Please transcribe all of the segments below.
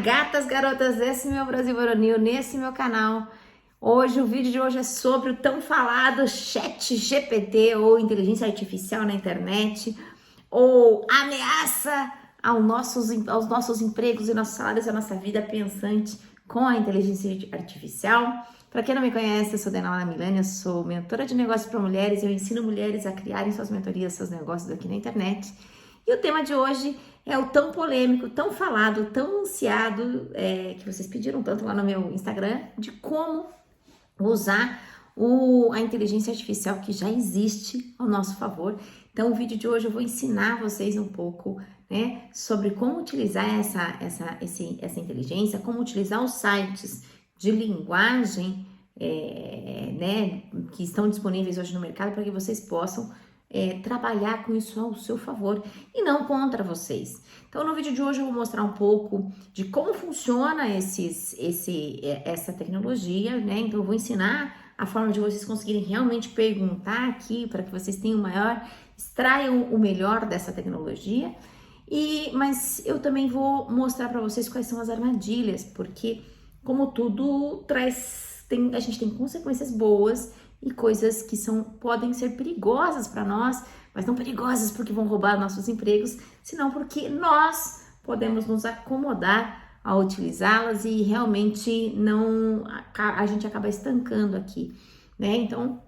gatas, garotas desse meu Brasil Varonil, nesse meu canal. Hoje, o vídeo de hoje é sobre o tão falado Chat GPT ou inteligência artificial na internet, ou ameaça aos nossos empregos e nossos salários e a nossa vida pensante com a inteligência artificial. Para quem não me conhece, eu sou Daniela Milani, eu sou mentora de negócios para mulheres, eu ensino mulheres a criarem suas mentorias, seus negócios aqui na internet. E o tema de hoje é o tão polêmico, tão falado, tão ansiado, que vocês pediram tanto lá no meu Instagram, de como usar a inteligência artificial que já existe ao nosso favor. Então, o vídeo de hoje eu vou ensinar vocês um pouco, né, sobre como utilizar essa inteligência, como utilizar os sites de linguagem, né, que estão disponíveis hoje no mercado para que vocês possam trabalhar com isso ao seu favor e não contra vocês. Então, no vídeo de hoje eu vou mostrar um pouco de como funciona essa tecnologia, né? Então, eu vou ensinar a forma de vocês conseguirem realmente perguntar aqui para que vocês tenham extraiam o melhor dessa tecnologia. Mas eu também vou mostrar para vocês quais são as armadilhas, porque como tudo a gente tem consequências boas e coisas que podem ser perigosas para nós, mas não perigosas porque vão roubar nossos empregos, senão porque nós podemos nos acomodar a utilizá-las e realmente a gente acaba estancando aqui, né? Então,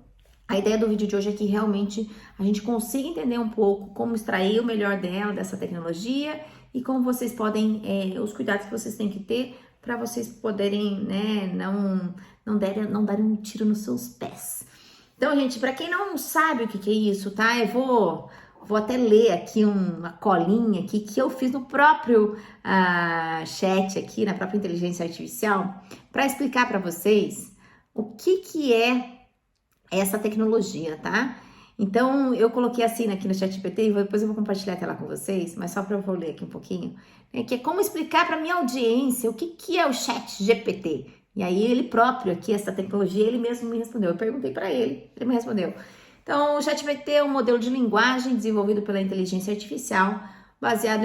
a ideia do vídeo de hoje é que realmente a gente consiga entender um pouco como extrair o melhor dessa tecnologia e como vocês podem, os cuidados que vocês têm que ter para vocês poderem, né, não darem um tiro nos seus pés. Então, gente, para quem não sabe o que é isso, tá? Eu vou até ler aqui uma colinha aqui que eu fiz no próprio chat aqui, na própria inteligência artificial, para explicar para vocês o que é essa tecnologia, tá? Então, eu coloquei assim aqui no ChatGPT e depois eu vou compartilhar a tela com vocês, mas só para eu ler aqui um pouquinho, né, que é como explicar para minha audiência o que é o ChatGPT. E aí ele próprio aqui, essa tecnologia, ele mesmo me respondeu. Eu perguntei para ele me respondeu. Então, o ChatGPT é um modelo de linguagem desenvolvido pela inteligência artificial, baseado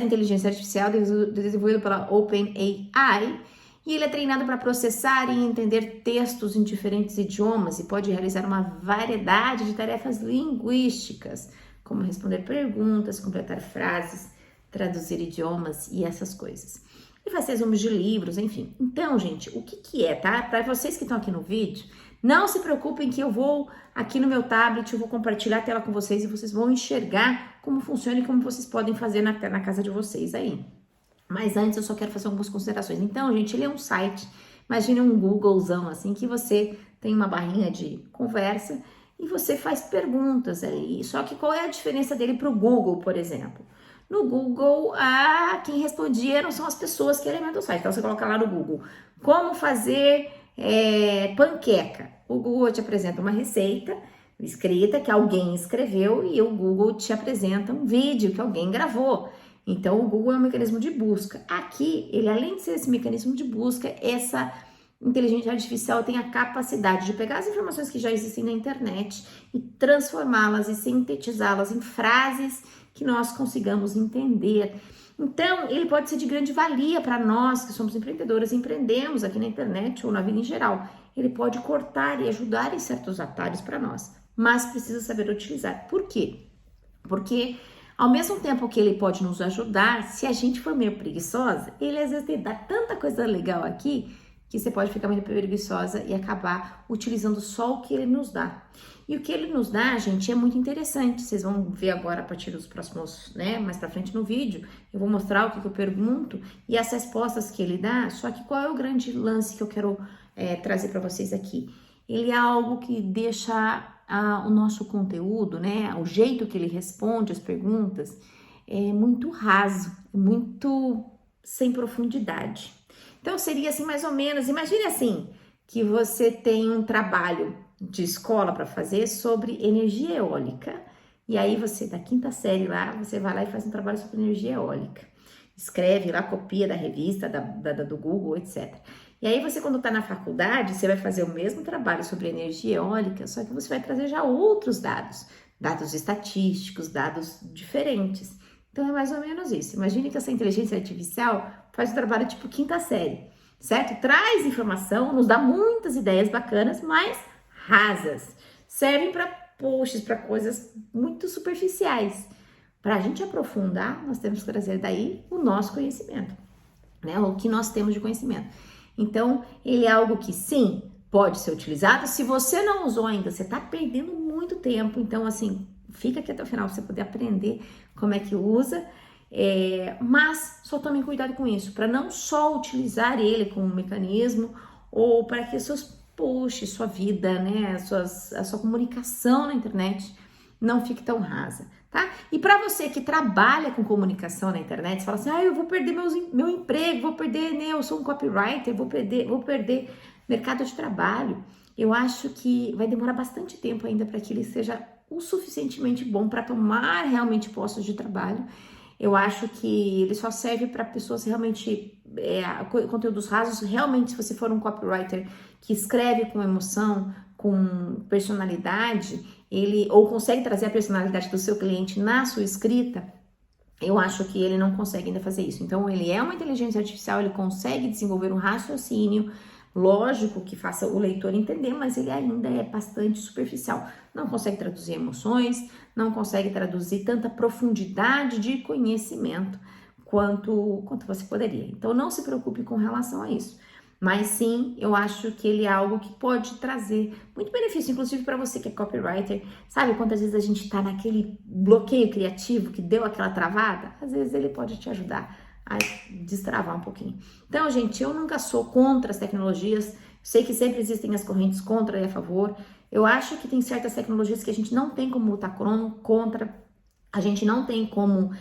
em inteligência artificial, desenvolvido pela OpenAI, e ele é treinado para processar e entender textos em diferentes idiomas e pode realizar uma variedade de tarefas linguísticas, como responder perguntas, completar frases, traduzir idiomas e essas coisas. E faz resumos de livros, enfim. Então, gente, o que é, tá? Para vocês que estão aqui no vídeo, não se preocupem que eu vou aqui no meu tablet, eu vou compartilhar a tela com vocês e vocês vão enxergar como funciona e como vocês podem fazer na casa de vocês aí. Mas antes eu só quero fazer algumas considerações. Então, gente, ele é um site, imagine um Googlezão assim, que você tem uma barrinha de conversa e você faz perguntas ali. Só que qual é a diferença dele para o Google, por exemplo? No Google, quem respondia são as pessoas que alimentam o site. Então, você coloca lá no Google, como fazer panqueca. O Google te apresenta uma receita escrita que alguém escreveu e o Google te apresenta um vídeo que alguém gravou. Então, o Google é um mecanismo de busca. Aqui, ele além de ser esse mecanismo de busca, essa inteligência artificial tem a capacidade de pegar as informações que já existem na internet e transformá-las e sintetizá-las em frases que nós consigamos entender. Então, ele pode ser de grande valia para nós que somos empreendedoras e empreendemos aqui na internet ou na vida em geral. Ele pode cortar e ajudar em certos atalhos para nós, mas precisa saber utilizar. Por quê? Porque ao mesmo tempo que ele pode nos ajudar, se a gente for meio preguiçosa, ele às vezes dá tanta coisa legal aqui que você pode ficar meio preguiçosa e acabar utilizando só o que ele nos dá. E o que ele nos dá, gente, é muito interessante. Vocês vão ver agora a partir dos próximos, né, mais pra frente no vídeo. Eu vou mostrar o que eu pergunto e as respostas que ele dá. Só que qual é o grande lance que eu quero trazer para vocês aqui? Ele é algo que deixa o nosso conteúdo, né, o jeito que ele responde as perguntas é muito raso, muito sem profundidade. Então seria assim mais ou menos, imagine assim, que você tem um trabalho de escola para fazer sobre energia eólica e aí você da quinta série lá, você vai lá e faz um trabalho sobre energia eólica. Escreve lá, copia da revista, do Google, etc. E aí você, quando está na faculdade, você vai fazer o mesmo trabalho sobre energia eólica, só que você vai trazer já outros dados estatísticos, dados diferentes. Então é mais ou menos isso. Imagine que essa inteligência artificial faz o trabalho tipo quinta série, certo? Traz informação, nos dá muitas ideias bacanas, mas rasas. Servem para posts, para coisas muito superficiais. Para a gente aprofundar, nós temos que trazer daí o nosso conhecimento, né? O que nós temos de conhecimento. Então, ele é algo que sim, pode ser utilizado. Se você não usou ainda, você está perdendo muito tempo. Então, assim, fica aqui até o final para você poder aprender como é que usa. Mas só tomem cuidado com isso, para não só utilizar ele como um mecanismo ou para que seus posts, sua vida, né, a sua comunicação na internet não fique tão rasa, tá? E para você que trabalha com comunicação na internet, você fala assim, eu vou perder meu emprego, vou perder, né, eu sou um copywriter, vou perder mercado de trabalho. Eu acho que vai demorar bastante tempo ainda para que ele seja o suficientemente bom para tomar realmente postos de trabalho. Eu acho que ele só serve para pessoas realmente, conteúdos rasos, realmente se você for um copywriter que escreve com emoção, com personalidade, ou consegue trazer a personalidade do seu cliente na sua escrita, eu acho que ele não consegue ainda fazer isso. Então, ele é uma inteligência artificial, ele consegue desenvolver um raciocínio lógico que faça o leitor entender, mas ele ainda é bastante superficial. Não consegue traduzir emoções, não consegue traduzir tanta profundidade de conhecimento quanto você poderia. Então, não se preocupe com relação a isso. Mas sim, eu acho que ele é algo que pode trazer muito benefício, inclusive para você que é copywriter. Sabe quantas vezes a gente tá naquele bloqueio criativo que deu aquela travada? Às vezes ele pode te ajudar a destravar um pouquinho. Então, gente, eu nunca sou contra as tecnologias. Sei que sempre existem as correntes contra e a favor. Eu acho que tem certas tecnologias que a gente não tem como lutar contra. A gente não tem como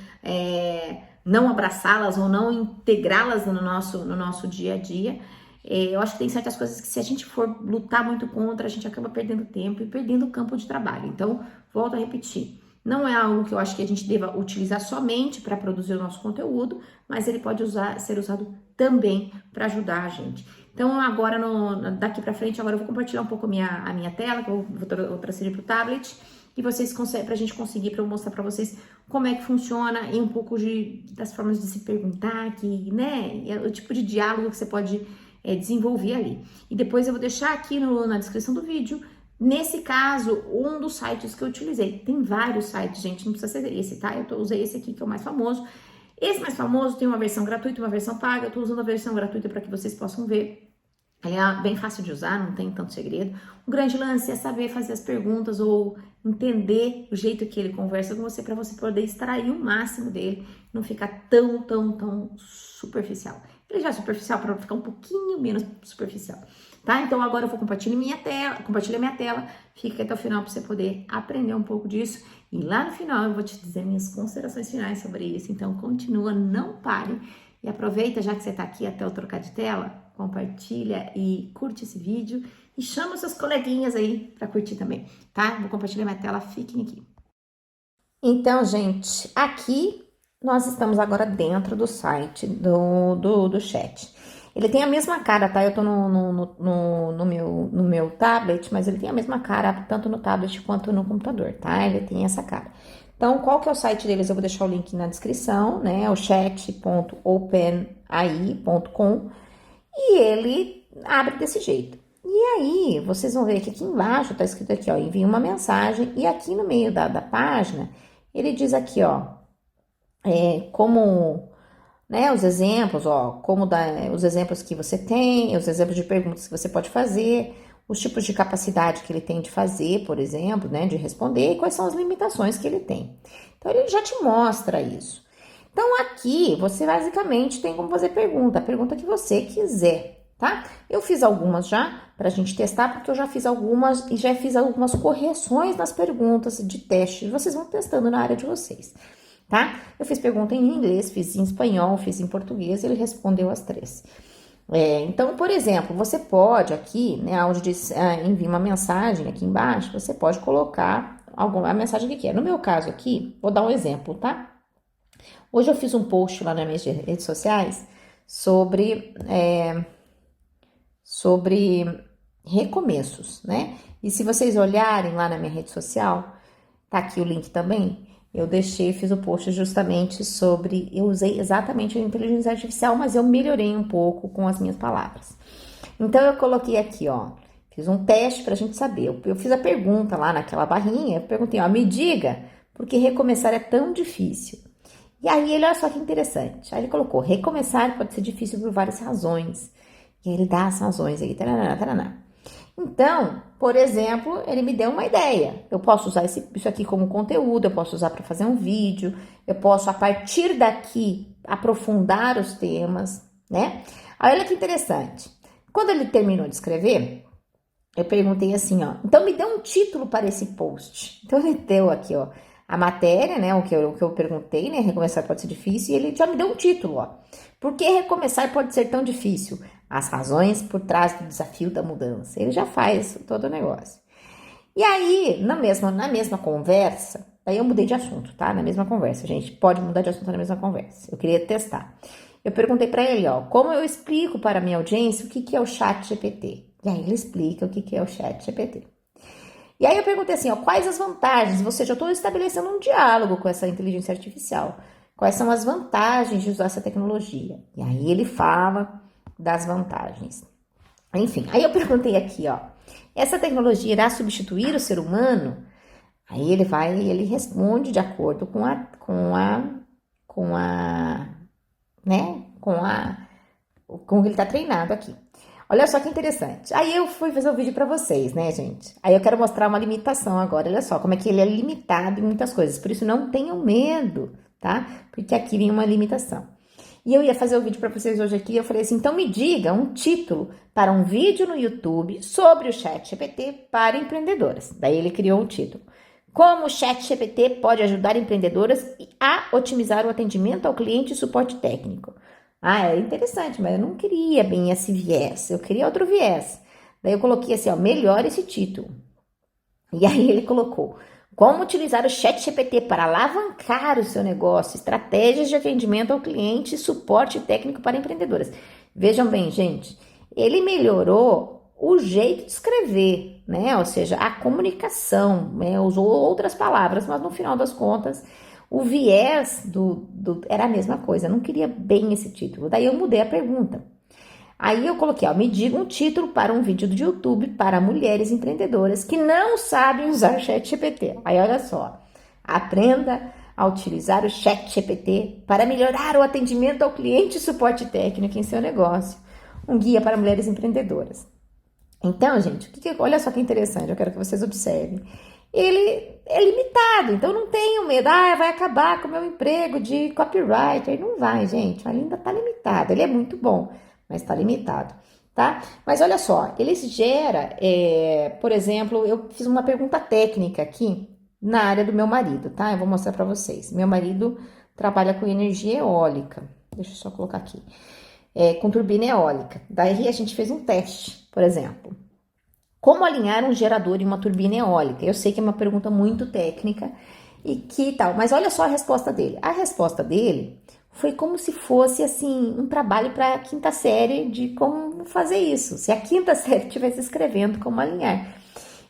não abraçá-las ou não integrá-las no nosso dia a dia. Eu acho que tem certas coisas que se a gente for lutar muito contra, a gente acaba perdendo tempo e perdendo o campo de trabalho. Então, volto a repetir. Não é algo que eu acho que a gente deva utilizar somente para produzir o nosso conteúdo, mas ele pode ser usado também para ajudar a gente. Então, agora, daqui para frente, agora eu vou compartilhar um pouco a minha tela, que eu vou transferir para o tablet, e vocês conseguem, para a gente conseguir, para eu mostrar para vocês como é que funciona e um pouco das formas de se perguntar, o tipo de diálogo que você pode desenvolver ali. E depois eu vou deixar aqui na descrição do vídeo. Nesse caso, um dos sites que eu utilizei. Tem vários sites, gente, não precisa ser esse, tá? Usei esse aqui que é o mais famoso. Esse mais famoso tem uma versão gratuita e uma versão paga. Eu tô usando a versão gratuita para que vocês possam ver. Ele é bem fácil de usar, não tem tanto segredo. O grande lance é saber fazer as perguntas ou entender o jeito que ele conversa com você para você poder extrair o máximo dele, não ficar tão superficial. Ele já é superficial para ficar um pouquinho menos superficial, tá? Então agora eu vou compartilhar minha tela, fica até o final para você poder aprender um pouco disso. E lá no final eu vou te dizer minhas considerações finais sobre isso. Então continua, não pare e aproveita, já que você está aqui até eu trocar de tela, compartilha e curte esse vídeo e chama seus coleguinhas aí para curtir também, tá? Vou compartilhar minha tela, fiquem aqui. Então, gente, aqui nós estamos agora dentro do site do chat. Ele tem a mesma cara, tá? Eu tô no meu tablet, mas ele tem a mesma cara tanto no tablet quanto no computador, tá? Ele tem essa cara. Então, qual que é o site deles? Eu vou deixar o link na descrição, né? É o chat.openai.com e ele abre desse jeito. E aí, vocês vão ver que aqui embaixo tá escrito aqui, ó, envia uma mensagem e aqui no meio da página, ele diz aqui, ó, como, né, os exemplos, ó, os exemplos que você tem, os exemplos de perguntas que você pode fazer, os tipos de capacidade que ele tem de fazer, por exemplo, né, de responder, e quais são as limitações que ele tem. Então, ele já te mostra isso. Então, aqui, você basicamente tem como fazer a pergunta que você quiser, tá? Eu fiz algumas já, pra gente testar, porque eu já fiz algumas e já fiz algumas correções nas perguntas de teste. Vocês vão testando na área de vocês, tá? Eu fiz pergunta em inglês, fiz em espanhol, fiz em português, ele respondeu as 3. Então, por exemplo, você pode aqui, né, onde diz envia uma mensagem aqui embaixo, você pode colocar a mensagem que quer. No meu caso aqui, vou dar um exemplo, tá? Hoje eu fiz um post lá nas minhas redes sociais sobre recomeços, né? E se vocês olharem lá na minha rede social, tá aqui o link também, eu deixei, fiz o post justamente sobre, eu usei exatamente a inteligência artificial, mas eu melhorei um pouco com as minhas palavras. Então eu coloquei aqui, ó, fiz um teste pra gente saber. Eu fiz a pergunta lá naquela barrinha, eu perguntei, ó, me diga, por que recomeçar é tão difícil? E aí ele, olha só que interessante, aí ele colocou, recomeçar pode ser difícil por várias razões. E aí ele dá as razões aí, taraná, taraná. Então, por exemplo, ele me deu uma ideia. Eu posso usar isso aqui como conteúdo, eu posso usar para fazer um vídeo, eu posso, a partir daqui, aprofundar os temas, né? Aí, olha que interessante. Quando ele terminou de escrever, eu perguntei assim, ó, então me dê um título para esse post. Então, ele deu aqui, ó, a matéria, né, o que eu perguntei, né, recomeçar pode ser difícil, e ele já me deu um título, ó. Por que recomeçar pode ser tão difícil? As razões por trás do desafio da mudança. Ele já faz todo o negócio. E aí, na mesma conversa, aí eu mudei de assunto, tá? Na mesma conversa, gente, pode mudar de assunto na mesma conversa. Eu queria testar. Eu perguntei para ele, ó, como eu explico para a minha audiência o que é o chat GPT? E aí ele explica o que é o chat GPT. E aí eu perguntei assim, ó, quais as vantagens? Ou seja, eu estou estabelecendo um diálogo com essa inteligência artificial. Quais são as vantagens de usar essa tecnologia? E aí ele fala das vantagens. Enfim, aí eu perguntei aqui, ó, essa tecnologia irá substituir o ser humano? Aí ele responde de acordo com o que ele está treinado aqui. Olha só que interessante. Aí eu fui fazer o vídeo para vocês, né, gente? Aí eu quero mostrar uma limitação agora. Olha só como é que ele é limitado em muitas coisas. Por isso não tenham medo, tá? Porque aqui vem uma limitação. E eu ia fazer o vídeo para vocês hoje aqui. Eu falei assim, então me diga um título para um vídeo no YouTube sobre o ChatGPT para empreendedoras. Daí ele criou o título. Como o ChatGPT pode ajudar empreendedoras a otimizar o atendimento ao cliente e suporte técnico. Ah, é interessante, mas eu não queria bem esse viés, eu queria outro viés. Daí eu coloquei assim, ó, melhor esse título. E aí ele colocou, como utilizar o ChatGPT para alavancar o seu negócio, estratégias de atendimento ao cliente e suporte técnico para empreendedoras. Vejam bem, gente, ele melhorou o jeito de escrever, né? Ou seja, a comunicação, né? Usou outras palavras, mas no final das contas o viés era a mesma coisa, eu não queria bem esse título. Daí eu mudei a pergunta. Aí eu coloquei, ó, me diga um título para um vídeo do YouTube para mulheres empreendedoras que não sabem usar o ChatGPT. Aí olha só, aprenda a utilizar o ChatGPT para melhorar o atendimento ao cliente e suporte técnico em seu negócio. Um guia para mulheres empreendedoras. Então, gente, olha só que interessante, eu quero que vocês observem. Ele é limitado, então não tenho medo, vai acabar com o meu emprego de copywriter. Não vai, gente, ainda está limitado. Ele é muito bom, mas está limitado, tá? Mas olha só, ele gera, por exemplo, eu fiz uma pergunta técnica aqui na área do meu marido, tá? Eu vou mostrar para vocês. Meu marido trabalha com energia eólica, deixa eu só colocar aqui, com turbina eólica. Daí a gente fez um teste, por exemplo. Como alinhar um gerador e uma turbina eólica? Eu sei que é uma pergunta muito técnica e que tal, mas olha só a resposta dele. A resposta dele foi como se fosse assim um trabalho para a quinta série de como fazer isso. Se a quinta série estivesse escrevendo como alinhar.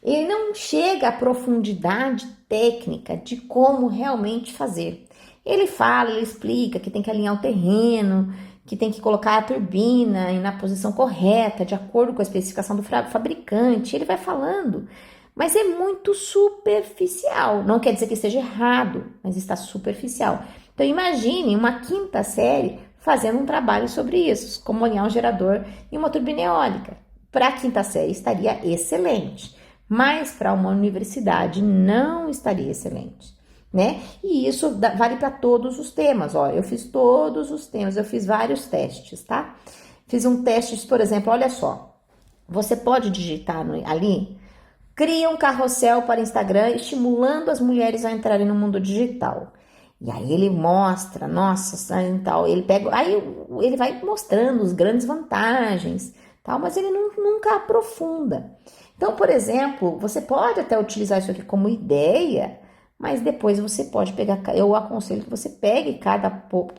Ele não chega à profundidade técnica de como realmente fazer. Ele fala, ele explica que tem que alinhar o terreno, que tem que colocar a turbina na posição correta, de acordo com a especificação do fabricante. Ele vai falando, mas é muito superficial. Não quer dizer que esteja errado, mas está superficial. Então imagine uma quinta série fazendo um trabalho sobre isso, como alinhar um gerador e uma turbina eólica. Para a quinta série estaria excelente, mas para uma universidade não estaria excelente. Né? E isso vale para todos os temas, ó, eu fiz todos os temas, eu fiz vários testes, tá? Fiz um teste, por exemplo, olha só, você pode digitar ali, cria um carrossel para Instagram estimulando as mulheres a entrarem no mundo digital. E aí ele mostra, nossa, tal, ele pega, aí ele vai mostrando as grandes vantagens, tal, mas ele nunca aprofunda. Então, por exemplo, você pode até utilizar isso aqui como ideia, mas depois você pode pegar, eu aconselho que você pegue cada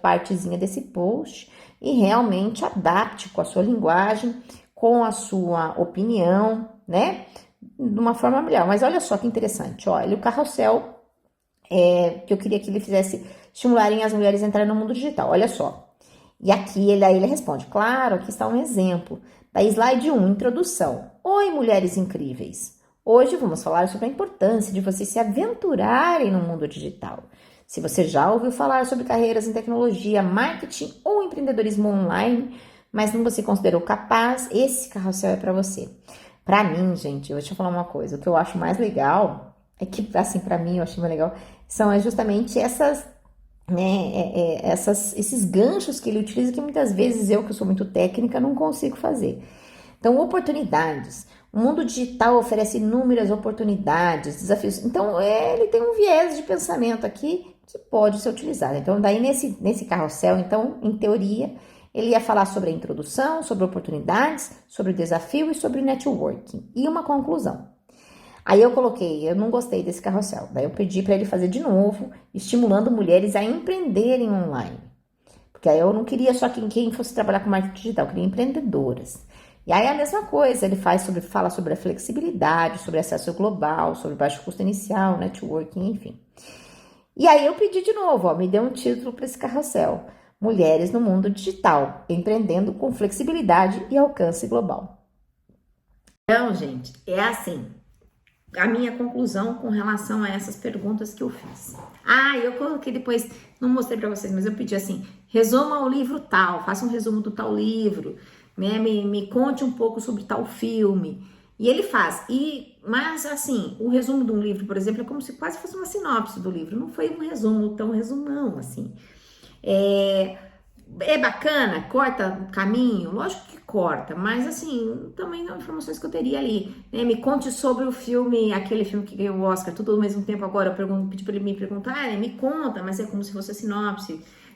partezinha desse post e realmente adapte com a sua linguagem, com a sua opinião, né? De uma forma melhor. Mas olha só que interessante, olha, o carrossel que eu queria que ele fizesse estimularem as mulheres a entrarem no mundo digital. Olha só. E aqui ele responde, claro, aqui está um exemplo. Da slide 1, introdução. Oi, mulheres incríveis. Hoje vamos falar sobre a importância de vocês se aventurarem no mundo digital. Se você já ouviu falar sobre carreiras em tecnologia, marketing ou empreendedorismo online, mas não se considerou capaz, esse carrossel é para você. Para mim, gente, eu vou te falar uma coisa, o que eu acho mais legal é que, assim, para mim, eu acho mais legal, são justamente essas, né, esses ganchos que ele utiliza que muitas vezes eu, que sou muito técnica, não consigo fazer. Então, oportunidades. O mundo digital oferece inúmeras oportunidades, desafios. Então, ele tem um viés de pensamento aqui que pode ser utilizado. Então, daí nesse carrossel, então, em teoria, ele ia falar sobre a introdução, sobre oportunidades, sobre o desafio e sobre networking. E uma conclusão. Aí eu não gostei desse carrossel. Daí eu pedi para ele fazer de novo, estimulando mulheres a empreenderem online. Porque aí eu não queria só quem fosse trabalhar com marketing digital, eu queria empreendedoras. E aí a mesma coisa, ele fala sobre a flexibilidade, sobre acesso global, sobre baixo custo inicial, networking, enfim. E aí eu pedi de novo, me deu um título para esse carrossel. Mulheres no mundo digital, empreendendo com flexibilidade e alcance global. Então, gente, é assim, a minha conclusão com relação a essas perguntas que eu fiz. Eu coloquei depois, não mostrei para vocês, mas eu pedi assim, resuma o livro tal, faça um resumo do tal livro, né? Me conte um pouco sobre tal filme. E ele faz. Mas assim, o resumo de um livro, por exemplo, é como se quase fosse uma sinopse do livro. Não foi um resumo tão resumão, assim. É bacana? Corta o caminho? Lógico que corta, mas assim, também são informações que eu teria ali, né? Me conte sobre o filme, aquele filme que ganhou o Oscar, tudo ao mesmo tempo agora, pedi para ele me perguntar, me conta, mas é como se fosse a sinopse,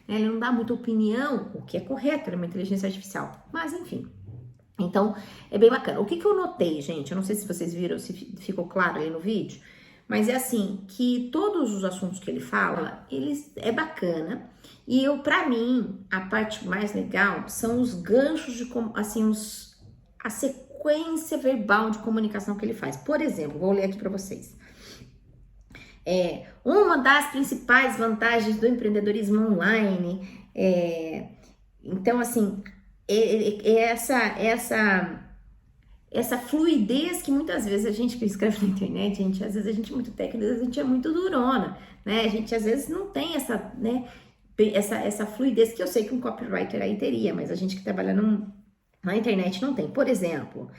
né? Ele não dá muita opinião, o que é correto, ele é uma inteligência artificial, mas enfim. Então, é bem bacana. O que eu notei, gente, eu não sei se vocês viram, se ficou claro aí no vídeo, mas é assim, que todos os assuntos que ele fala, é bacana. E para mim, a parte mais legal são os ganchos de, assim, a sequência verbal de comunicação que ele faz. Por exemplo, vou ler aqui para vocês. Uma das principais vantagens do empreendedorismo online, então assim, essa fluidez que muitas vezes a gente que escreve na internet, às vezes a gente é muito técnica, às vezes a gente é muito durona, né? A gente às vezes não tem essa, né, essa fluidez que eu sei que um copywriter aí teria, mas a gente que trabalha na internet não tem. Por exemplo,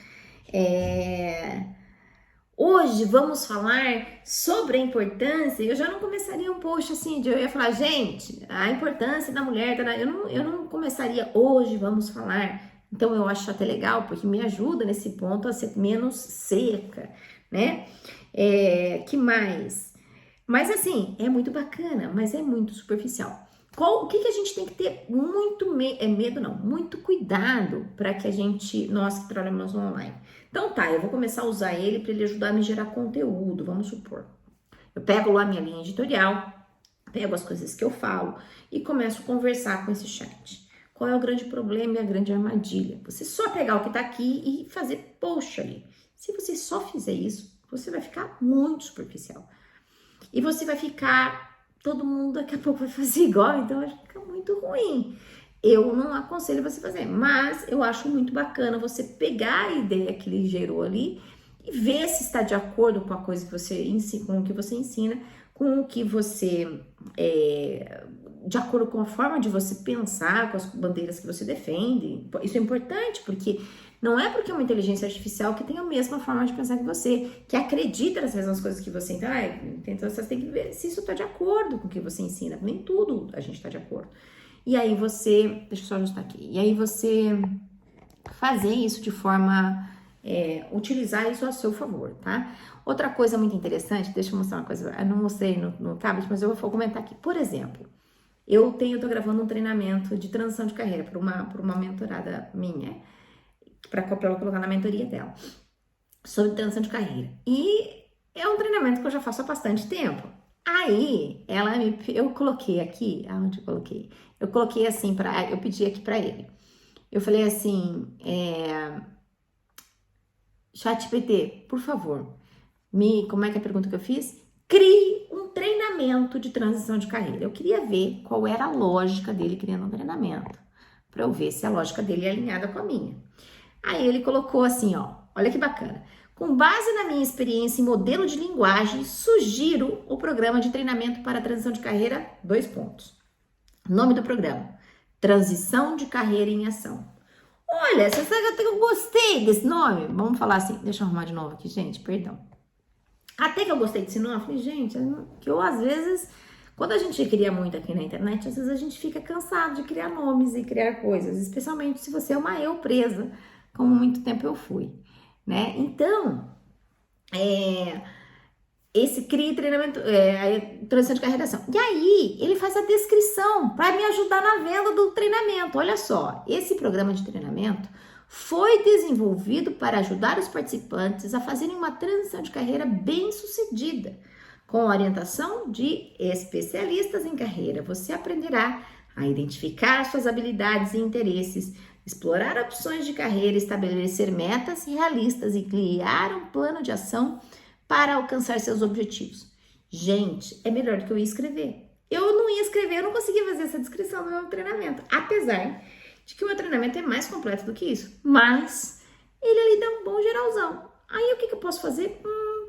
hoje vamos falar sobre a importância. Eu já não começaria um post assim, eu ia falar, gente, a importância da mulher. Eu não começaria hoje, vamos falar. Então eu acho até legal, porque me ajuda nesse ponto a ser menos seca, né? Que mais? Mas assim, é muito bacana, mas é muito superficial. O que a gente tem que ter muito cuidado para que nós que trabalhamos online. Então tá, eu vou começar a usar ele para ele ajudar a me gerar conteúdo, vamos supor. Eu pego lá minha linha editorial, pego as coisas que eu falo e começo a conversar com esse chat. Qual é o grande problema e a grande armadilha? Você só pegar o que tá aqui e fazer post ali. Se você só fizer isso, você vai ficar muito superficial. E você vai ficar... Todo mundo daqui a pouco vai fazer igual, então vai ficar muito ruim. Eu não aconselho você fazer, mas eu acho muito bacana você pegar a ideia que ele gerou ali e ver se está de acordo com a coisa que você ensina, com o que você ensina, com o que você... de acordo com a forma de você pensar, com as bandeiras que você defende. Isso é importante, porque não é porque é uma inteligência artificial que tem a mesma forma de pensar que você, que acredita nas mesmas coisas que você. Então você tem que ver se isso está de acordo com o que você ensina. Nem tudo a gente está de acordo. E aí deixa eu só ajustar aqui. E aí você fazer isso de forma, utilizar isso a seu favor, tá? Outra coisa muito interessante, deixa eu mostrar uma coisa, eu não mostrei no tablet, mas eu vou comentar aqui. Por exemplo, eu tô gravando um treinamento de transição de carreira para uma mentorada minha, para ela colocar na mentoria dela, sobre transição de carreira. E é um treinamento que eu já faço há bastante tempo. Aí, eu coloquei aqui, aonde eu coloquei? Eu coloquei assim, eu pedi aqui para ele. Eu falei assim, ChatGPT, por favor, como é que é a pergunta que eu fiz? Crie um treinamento de transição de carreira. Eu queria ver qual era a lógica dele criando um treinamento, para eu ver se a lógica dele é alinhada com a minha. Aí ele colocou assim, ó, olha que bacana. Com base na minha experiência em modelo de linguagem, sugiro o programa de treinamento para transição de carreira, 2 pontos. Nome do programa, Transição de Carreira em Ação. Olha, você sabe que eu gostei desse nome? Vamos falar assim, deixa eu arrumar de novo aqui, gente, perdão. Até que eu gostei desse nome, eu falei, gente, que eu às vezes, quando a gente cria muito aqui na internet, às vezes a gente fica cansado de criar nomes e criar coisas, especialmente se você é uma eu presa, como muito tempo eu fui, né? Então, esse cria treinamento, transição de carreira ação. E aí, ele faz a descrição para me ajudar na venda do treinamento. Olha só, esse programa de treinamento foi desenvolvido para ajudar os participantes a fazerem uma transição de carreira bem-sucedida. Com orientação de especialistas em carreira, você aprenderá a identificar suas habilidades e interesses, explorar opções de carreira, estabelecer metas realistas e criar um plano de ação para alcançar seus objetivos. Gente, é melhor do que eu ia escrever. Eu não ia escrever, eu não conseguia fazer essa descrição do meu treinamento, apesar de que o meu treinamento é mais completo do que isso, mas ele ali dá um bom geralzão. Aí o que eu posso fazer?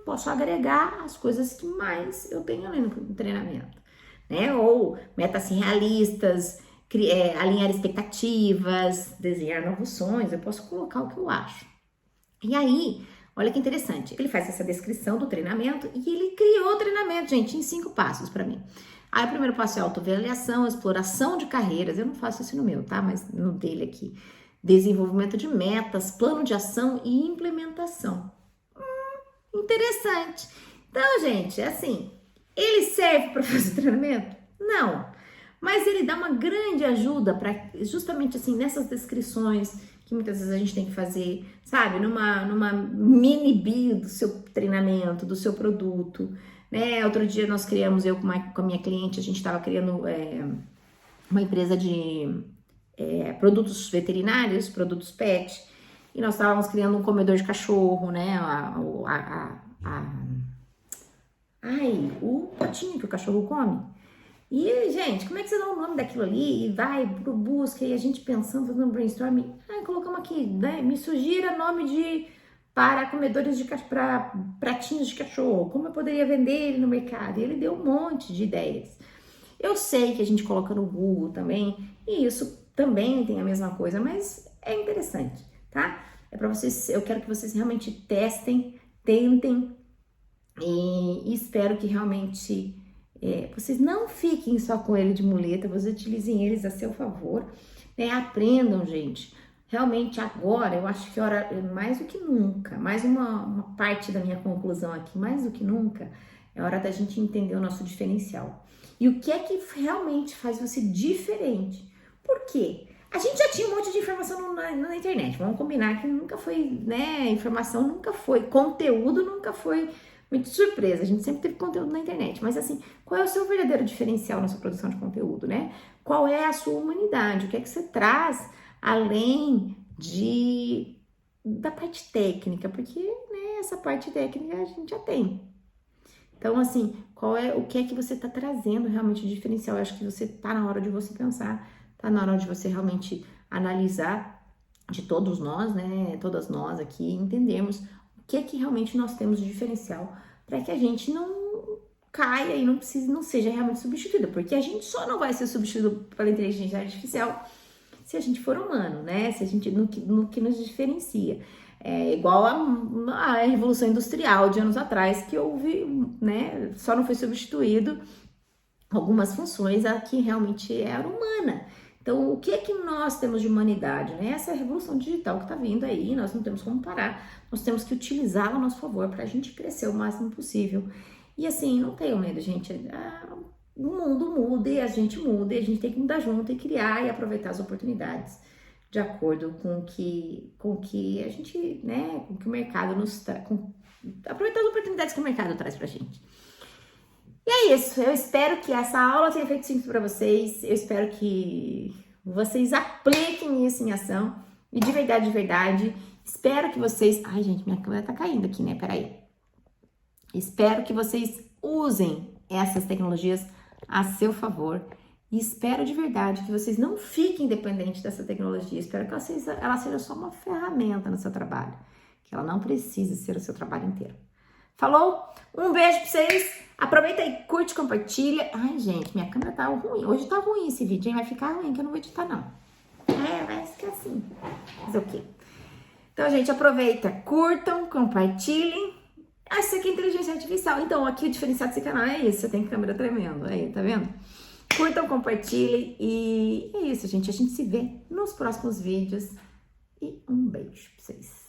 Posso agregar as coisas que mais eu tenho ali no treinamento, né? Ou metas realistas, alinhar expectativas, desenhar novos sonhos, eu posso colocar o que eu acho. E aí, olha que interessante, ele faz essa descrição do treinamento e ele criou o treinamento, gente, em 5 passos para mim. Aí o primeiro passo é autoavaliação, exploração de carreiras, eu não faço isso no meu, tá? Mas no dele aqui. Desenvolvimento de metas, plano de ação e implementação. Interessante. Então, gente, assim, ele serve para fazer treinamento? Não. Mas ele dá uma grande ajuda para justamente assim, nessas descrições que muitas vezes a gente tem que fazer, sabe? Numa mini bio do seu treinamento, do seu produto, né? Outro dia nós criamos, eu com a minha cliente, a gente estava criando uma empresa de produtos veterinários, produtos pet, e nós estávamos criando um comedor de cachorro, né? O potinho que o cachorro come. E, gente, como é que você dá o nome daquilo ali e vai pro busca e a gente pensando, fazendo um brainstorming, colocamos aqui, né? Me sugira nome para comedores para pratinhos de cachorro, como eu poderia vender ele no mercado? E ele deu um monte de ideias. Eu sei que a gente coloca no Google também, e isso também tem a mesma coisa, mas é interessante, tá? É para vocês, eu quero que vocês realmente testem, tentem, e espero que realmente vocês não fiquem só com ele de muleta, vocês utilizem eles a seu favor, né? Aprendam, gente. Realmente agora, eu acho que hora mais do que nunca, mais uma parte da minha conclusão aqui, mais do que nunca, é hora da gente entender o nosso diferencial. E o que é que realmente faz você diferente? Por quê? A gente já tinha um monte de informação na internet, vamos combinar que nunca foi, né? Informação nunca foi, conteúdo nunca foi muito surpresa, a gente sempre teve conteúdo na internet, mas assim, qual é o seu verdadeiro diferencial na sua produção de conteúdo, né? Qual é a sua humanidade? O que é que você traz além da parte técnica? Porque, né, essa parte técnica a gente já tem. Então, assim, o que é que você tá trazendo realmente de diferencial? Eu acho que você tá na hora de você pensar, tá na hora de você realmente analisar de todos nós, né, todas nós aqui, entendermos o que é que realmente nós temos de diferencial para que a gente não caia e não seja realmente substituído, porque a gente só não vai ser substituído pela inteligência artificial se a gente for humano, né? Se a gente no que nos diferencia. É igual a Revolução Industrial de anos atrás, que houve, né? Só não foi substituído algumas funções a que realmente era humana. Então, o que é que nós temos de humanidade, né? Essa revolução digital que está vindo aí, nós não temos como parar, nós temos que utilizá-la a nosso favor para a gente crescer o máximo possível. E assim, não tenham medo, gente. O mundo muda e a gente muda e a gente tem que mudar junto e criar e aproveitar as oportunidades de acordo com o que a gente, né, com o que o mercado nos traz, aproveitar as oportunidades que o mercado traz pra gente. E é isso, eu espero que essa aula tenha feito sentido para vocês, eu espero que vocês apliquem isso em ação, e de verdade, espero que vocês... Ai, gente, minha câmera tá caindo aqui, né? Peraí. Espero que vocês usem essas tecnologias a seu favor. E espero de verdade que vocês não fiquem dependentes dessa tecnologia. Espero que ela seja só uma ferramenta no seu trabalho. Que ela não precise ser o seu trabalho inteiro. Falou? Um beijo pra vocês. Aproveita aí, curte, compartilha. Ai, gente, minha câmera tá ruim. Hoje tá ruim esse vídeo, hein? Vai ficar ruim, que eu não vou editar, não. Vai ficar assim. Fazer o quê? Então, gente, aproveita. Curtam, compartilhem. Isso aqui é inteligência artificial. Então, aqui o diferencial desse canal é isso. Você tem câmera tremendo. Aí, tá vendo? Curtam, compartilhem. E é isso, gente. A gente se vê nos próximos vídeos. E um beijo pra vocês.